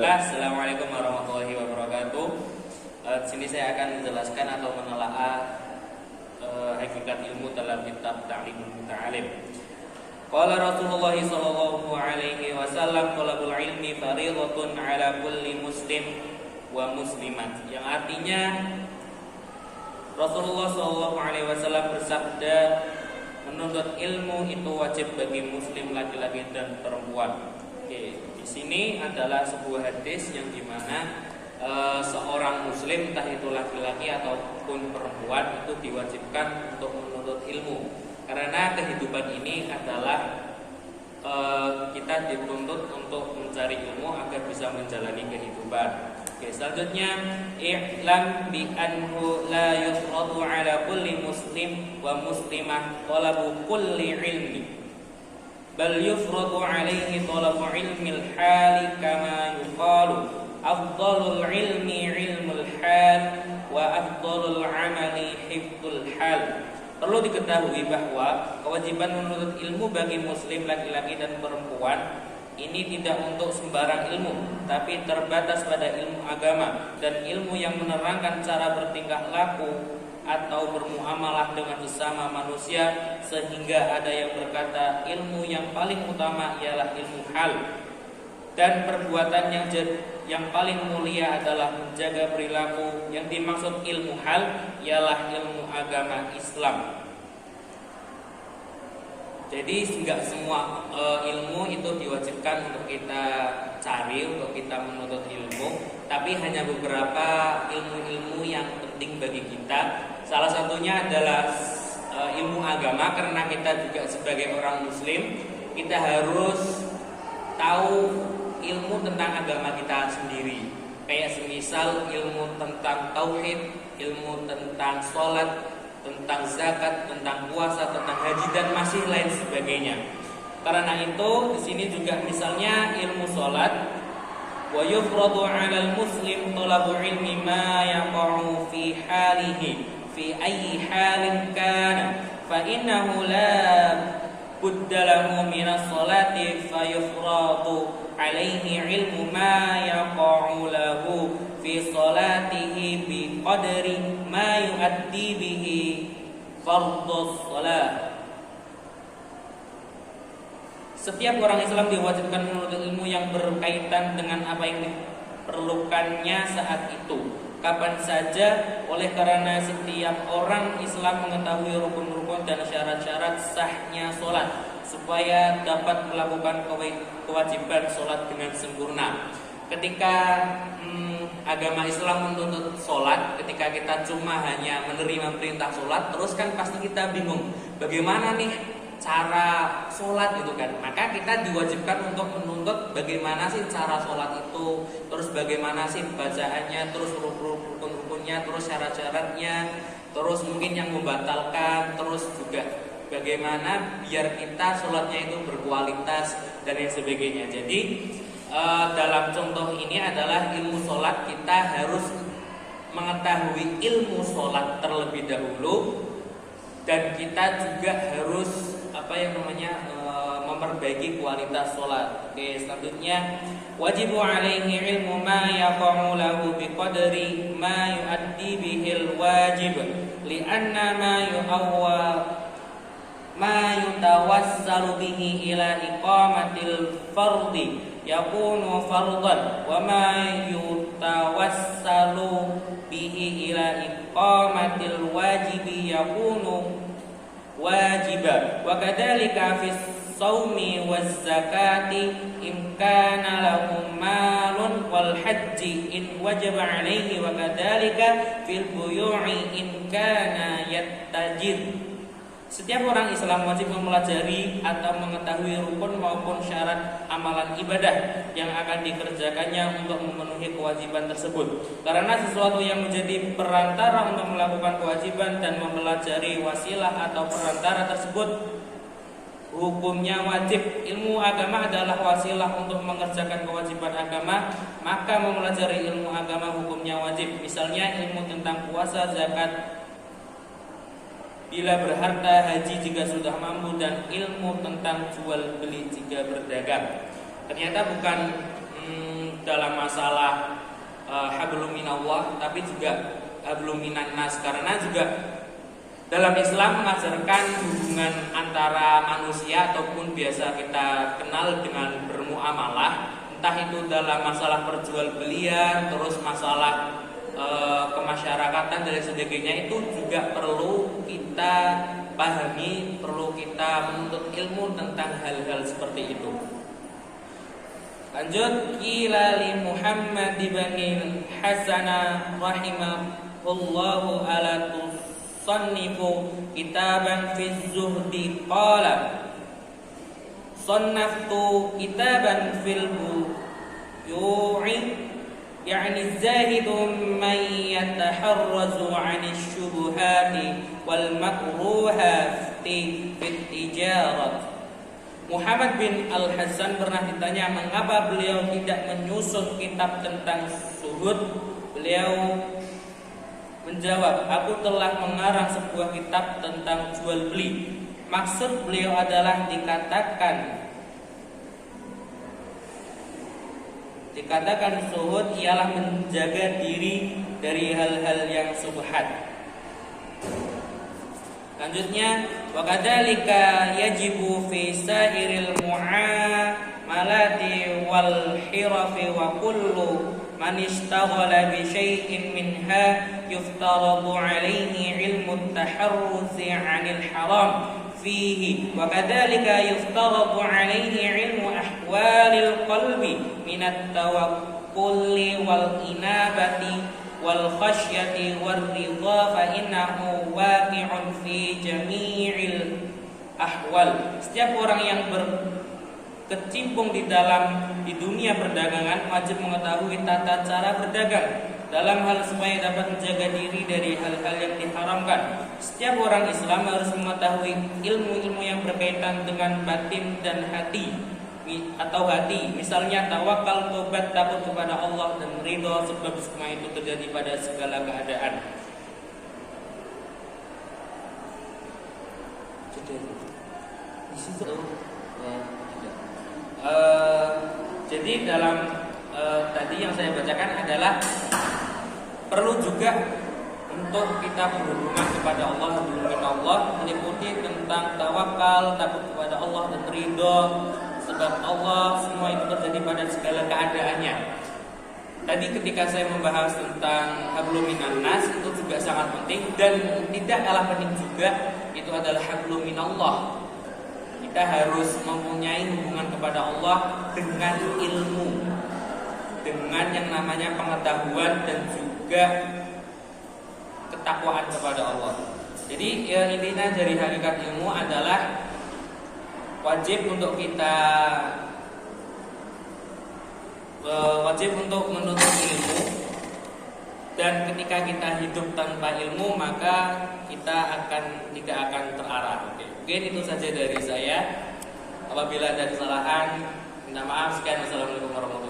Assalamualaikum warahmatullahi wabarakatuh. Di sini saya akan menjelaskan atau menelaah hakikat ilmu dalam kitab Ta'limul Muta'alim. Qala Rasulullah sallallahu alaihi wasallam, talabul ilmi fardhatun ala kulli muslim wa muslimat. Yang artinya Rasulullah sallallahu alaihi wasallam bersabda, menuntut ilmu itu wajib bagi muslim laki-laki dan perempuan. Oke, di sini adalah sebuah hadis yang dimana seorang muslim, entah itu laki-laki ataupun perempuan, itu diwajibkan untuk menuntut ilmu. Karena kehidupan ini adalah kita dituntut untuk mencari ilmu agar bisa menjalani kehidupan. Oke, selanjutnya i'lam bi anhu la yufradu ala kulli muslim wa muslimah talabu kulli ilmi, bal yufradu alaihi talabu ilmil hali kama yuqalu afdalul ilmi ilmul hal wa afdalul amali hifdzul hal. Perlu diketahui bahwa kewajiban menuntut ilmu bagi muslim laki-laki dan perempuan ini tidak untuk sembarang ilmu, tapi terbatas pada ilmu agama dan ilmu yang menerangkan cara bertingkah laku atau bermuamalah dengan sesama manusia, sehingga ada yang berkata ilmu yang paling utama ialah ilmu hal, dan perbuatan yang paling mulia adalah menjaga perilaku. Yang dimaksud ilmu hal ialah ilmu agama Islam. Jadi enggak semua ilmu itu diwajibkan untuk kita cari, untuk kita menuntut ilmu, tapi hanya beberapa ilmu-ilmu yang penting bagi kita. Salah satunya adalah ilmu agama, karena kita juga sebagai orang muslim, kita harus tahu ilmu tentang agama kita sendiri. Kayak semisal ilmu tentang tauhid, ilmu tentang sholat, tentang zakat, tentang puasa, tentang haji, dan masih lain sebagainya. Karena itu di sini juga misalnya ilmu sholat, wa yufradu 'alal muslim talabu ilmi ma yaqa'u fi halihi fi ayyi halin kana fa innahu la budda lahu min as-salati fa yufradu 'alaihi ilmu ma yaqa'u lahu fi salatihi bi qadri ma yu'addi bihi fardhus shalah. Setiap orang Islam diwajibkan menuntut ilmu yang berkaitan dengan apa yang diperlukannya saat itu, kapan saja, oleh karena setiap orang Islam mengetahui rukun-rukun dan syarat-syarat sahnya sholat, supaya dapat melakukan kewajiban sholat dengan sempurna. Ketika agama Islam menuntut sholat, ketika kita cuma hanya menerima perintah sholat, terus kan pasti kita bingung bagaimana nih cara sholat itu kan. Maka kita diwajibkan untuk menuntut bagaimana sih cara sholat itu, terus bagaimana sih bacaannya, terus rukun-rukunnya, terus syarat-syaratnya, terus mungkin yang membatalkan, terus juga bagaimana biar kita sholatnya itu berkualitas dan lain sebagainya. Jadi dalam contoh ini adalah ilmu sholat, kita harus mengetahui ilmu sholat terlebih dahulu, dan kita juga harus memperbaiki kualitas sholat. Oke, selanjutnya wajibu alaihi ilmu ma yaqa'u lahu biqadri ma yu'addi bihil wajib li'anna ma yutawassalu bihi ila iqamatil fardi yakunu fardan wa ma yutawassalu bihi ila iqamatil wajibi yakunu wajiban. Wa kadzalika fis shaumi waz zakati in kana lahum malun wal haji in wajaba alaihi, wa kadzalika fil buyu'i in kana yattajir. Setiap orang Islam wajib mempelajari atau mengetahui rukun maupun syarat amalan ibadah yang akan dikerjakannya untuk memenuhi kewajiban tersebut. Karena sesuatu yang menjadi perantara untuk melakukan kewajiban dan mempelajari wasilah atau perantara tersebut hukumnya wajib. Ilmu agama adalah wasilah untuk mengerjakan kewajiban agama, maka mempelajari ilmu agama hukumnya wajib. Misalnya ilmu tentang puasa, zakat, bila berharta, haji jika sudah mampu, dan ilmu tentang jual beli jika berdagang. Ternyata bukan dalam masalah hablum minallah, tapi juga hablum minan nas, karena juga dalam Islam mengajarkan hubungan antara manusia ataupun biasa kita kenal dengan bermuamalah, entah itu dalam masalah perjualbelian, terus masalah kemasyarakatan dan sebagainya, itu juga perlu kita pahami, perlu kita menuntut ilmu tentang hal-hal seperti itu. Lanjut, qila li Muhammad ibn Hasan rahimahullahu ala tusannifu kitaban fi zuhdi, qala sannaftu kitaban fil buyu'i يعني الزاهد من يتحرز عن الشبهات والمكروهات في التجارة. Muhammad bin Al-Hasan pernah ditanya mengapa beliau tidak menyusun kitab tentang zuhud. Beliau menjawab, aku telah mengarang sebuah kitab tentang jual beli. Maksud beliau adalah dikatakan zuhud ialah menjaga diri dari hal-hal yang subhat. Lanjutnya, wa kadzalika yajibu fi sairil muamalati wal hirafi wa kullu man ishtaghala bi syai'in minha yuftaradu alaihi ilmu at-taharruzi 'anil haram fihi wa kadzalika yuftaradu alaihi ilmu ahwalil qalbi min at-tawakkuli wal inabati wal khasyati war ridha fa innahu waqi'un fi jami'il ahwal. Setiap orang yang berkecimpung di dunia perdagangan wajib mengetahui tata cara berdagang dalam hal supaya dapat menjaga diri dari hal-hal yang diharamkan. Setiap orang Islam harus mengetahui ilmu-ilmu yang berkaitan dengan batin dan hati atau hati. Misalnya tawakal, tobat, takut kepada Allah dan ridho, sebab semua itu terjadi pada segala keadaan. Jadi dalam tadi yang saya bacakan adalah perlu juga untuk kita berhubungan kepada Allah, Allah meliputi tentang tawakal, takut kepada Allah dan ridho, sebab Allah semua itu terjadi pada segala keadaannya. Tadi ketika saya membahas tentang hablum minan nas, itu juga sangat penting, dan tidak kalah penting juga itu adalah hablum minallah. Kita harus mempunyai hubungan kepada Allah dengan ilmu, dengan yang namanya pengetahuan dan juga ketakwaan kepada Allah. Jadi intinya dari hakikat ilmu adalah wajib untuk menuntut ilmu, dan ketika kita hidup tanpa ilmu maka kita tidak akan terarah. Mungkin itu saja dari saya. Apabila ada kesalahan minta maaf. Sekian, wassalamualaikum warahmatullahi wabarakatuh.